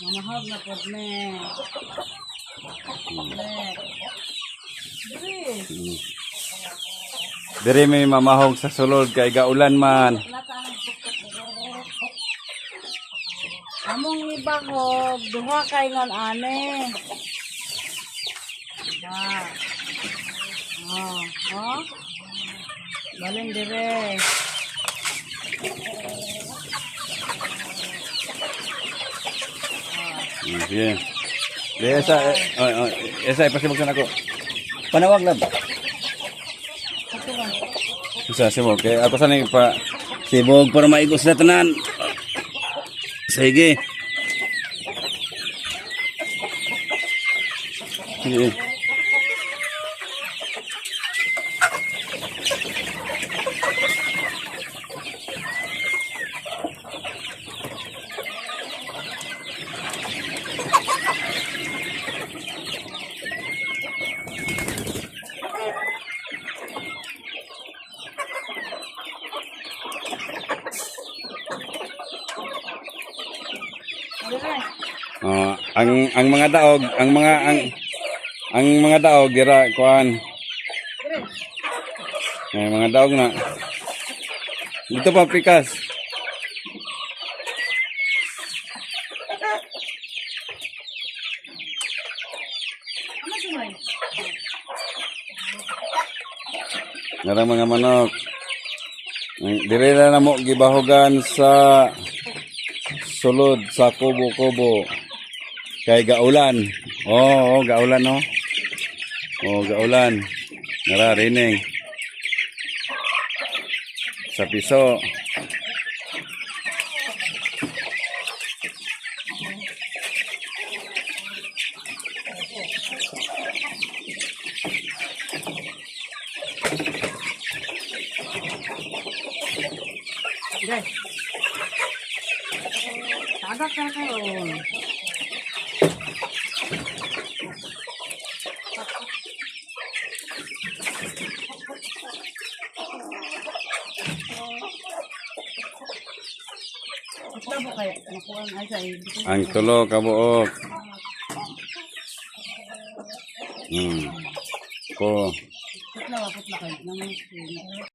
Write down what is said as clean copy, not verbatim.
Manahog na po me. Diri may mamahog sa sulod kay gaulan man. Among ibahog, duha kay ngon ane. Balin dire. Sige. Esa ipasibog ako. Panawag lang. Isa sibog kay ako sanay pa sibog para maigos na tanan. Sige. Sige. Ang mga daog, ang mga daog gira kuan. Ay mga daog na. Dito pa pikas. Narang mga manok. Dire na mo gibahogan sa sulod sa kubo-kubo. Kay gaulan. Oo, gaulan no. Oh, gaulan. Nararinig. Sa piso. Guys. Tagak na kayo. Ang tulo kabuok. Po.